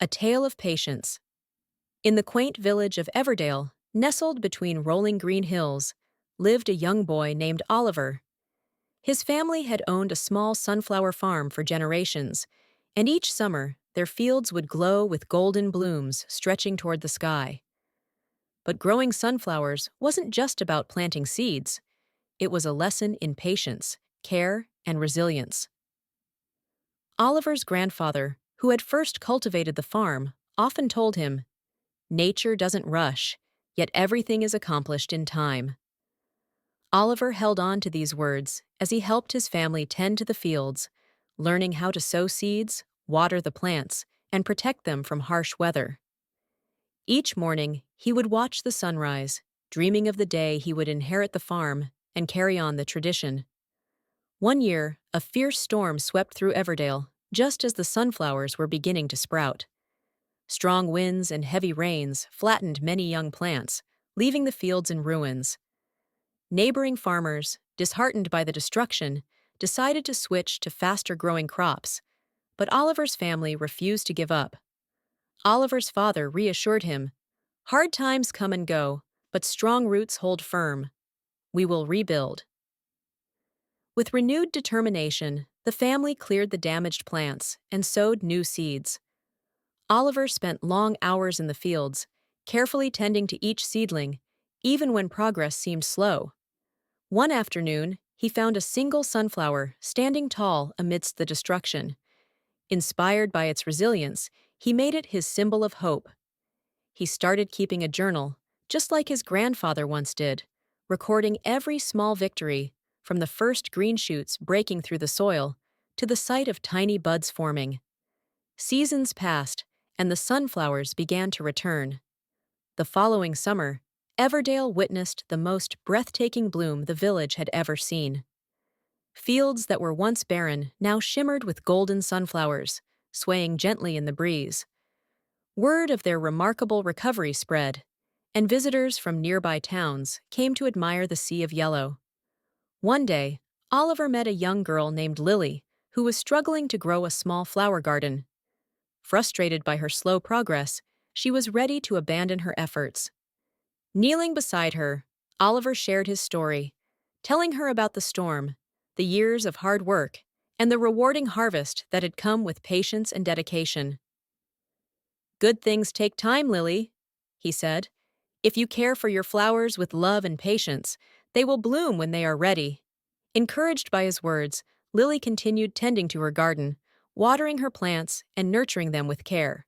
A Tale of Patience. In the quaint village of Everdale, nestled between rolling green hills, lived a young boy named Oliver. His family had owned a small sunflower farm for generations, and each summer their fields would glow with golden blooms stretching toward the sky. But growing sunflowers wasn't just about planting seeds. It was a lesson in patience, care, and resilience. Oliver's grandfather, who had first cultivated the farm, often told him, "Nature doesn't rush, yet everything is accomplished in time." Oliver held on to these words as he helped his family tend to the fields, learning how to sow seeds, water the plants, and protect them from harsh weather. Each morning, he would watch the sunrise, dreaming of the day he would inherit the farm and carry on the tradition. One year, a fierce storm swept through Everdale just as the sunflowers were beginning to sprout. Strong winds and heavy rains flattened many young plants, leaving the fields in ruins. Neighboring farmers, disheartened by the destruction, decided to switch to faster-growing crops, but Oliver's family refused to give up. Oliver's father reassured him, "Hard times come and go, but strong roots hold firm. We will rebuild." With renewed determination, the family cleared the damaged plants and sowed new seeds. Oliver spent long hours in the fields, carefully tending to each seedling, even when progress seemed slow. One afternoon, he found a single sunflower standing tall amidst the destruction. Inspired by its resilience, he made it his symbol of hope. He started keeping a journal, just like his grandfather once did, recording every small victory, from the first green shoots breaking through the soil to the sight of tiny buds forming. Seasons passed, and the sunflowers began to return. The following summer, Everdale witnessed the most breathtaking bloom the village had ever seen. Fields that were once barren now shimmered with golden sunflowers, swaying gently in the breeze. Word of their remarkable recovery spread, and visitors from nearby towns came to admire the sea of yellow. One day, Oliver met a young girl named Lily, who was struggling to grow a small flower garden. Frustrated by her slow progress, she was ready to abandon her efforts. Kneeling beside her, Oliver shared his story, telling her about the storm, the years of hard work, and the rewarding harvest that had come with patience and dedication. "Good things take time, Lily," he said. "If you care for your flowers with love and patience, they will bloom when they are ready." Encouraged by his words, Lily continued tending to her garden, watering her plants and nurturing them with care.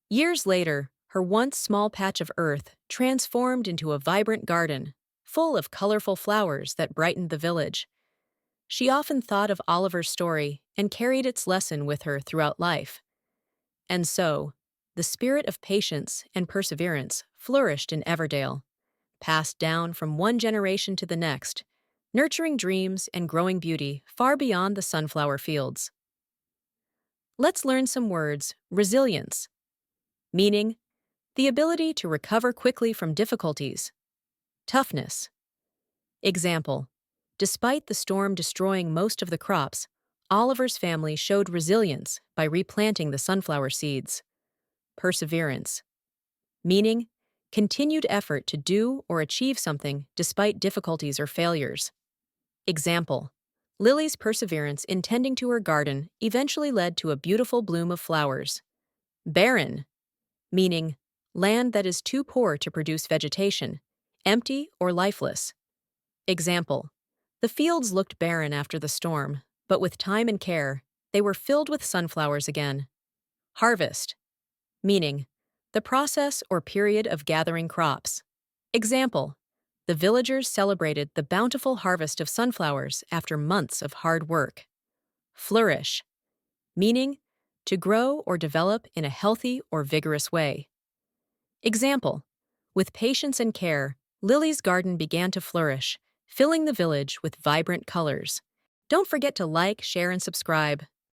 Years later, her once small patch of earth transformed into a vibrant garden, full of colorful flowers that brightened the village. She often thought of Oliver's story and carried its lesson with her throughout life. And so, the spirit of patience and perseverance flourished in Everdale, passed down from one generation to the next, nurturing dreams and growing beauty far beyond the sunflower fields. Let's learn some words. Resilience, meaning the ability to recover quickly from difficulties. Toughness. Example: despite the storm destroying most of the crops, Oliver's family showed resilience by replanting the sunflower seeds. Perseverance, meaning continued effort to do or achieve something despite difficulties or failures. Example: Lily's perseverance in tending to her garden eventually led to a beautiful bloom of flowers. Barren, meaning land that is too poor to produce vegetation, empty or lifeless. Example: the fields looked barren after the storm, but with time and care, they were filled with sunflowers again. Harvest, meaning the process or period of gathering crops. Example: the villagers celebrated the bountiful harvest of sunflowers after months of hard work. Flourish, meaning to grow or develop in a healthy or vigorous way. Example: with patience and care, Lily's garden began to flourish, filling the village with vibrant colors. Don't forget to like, share, and subscribe.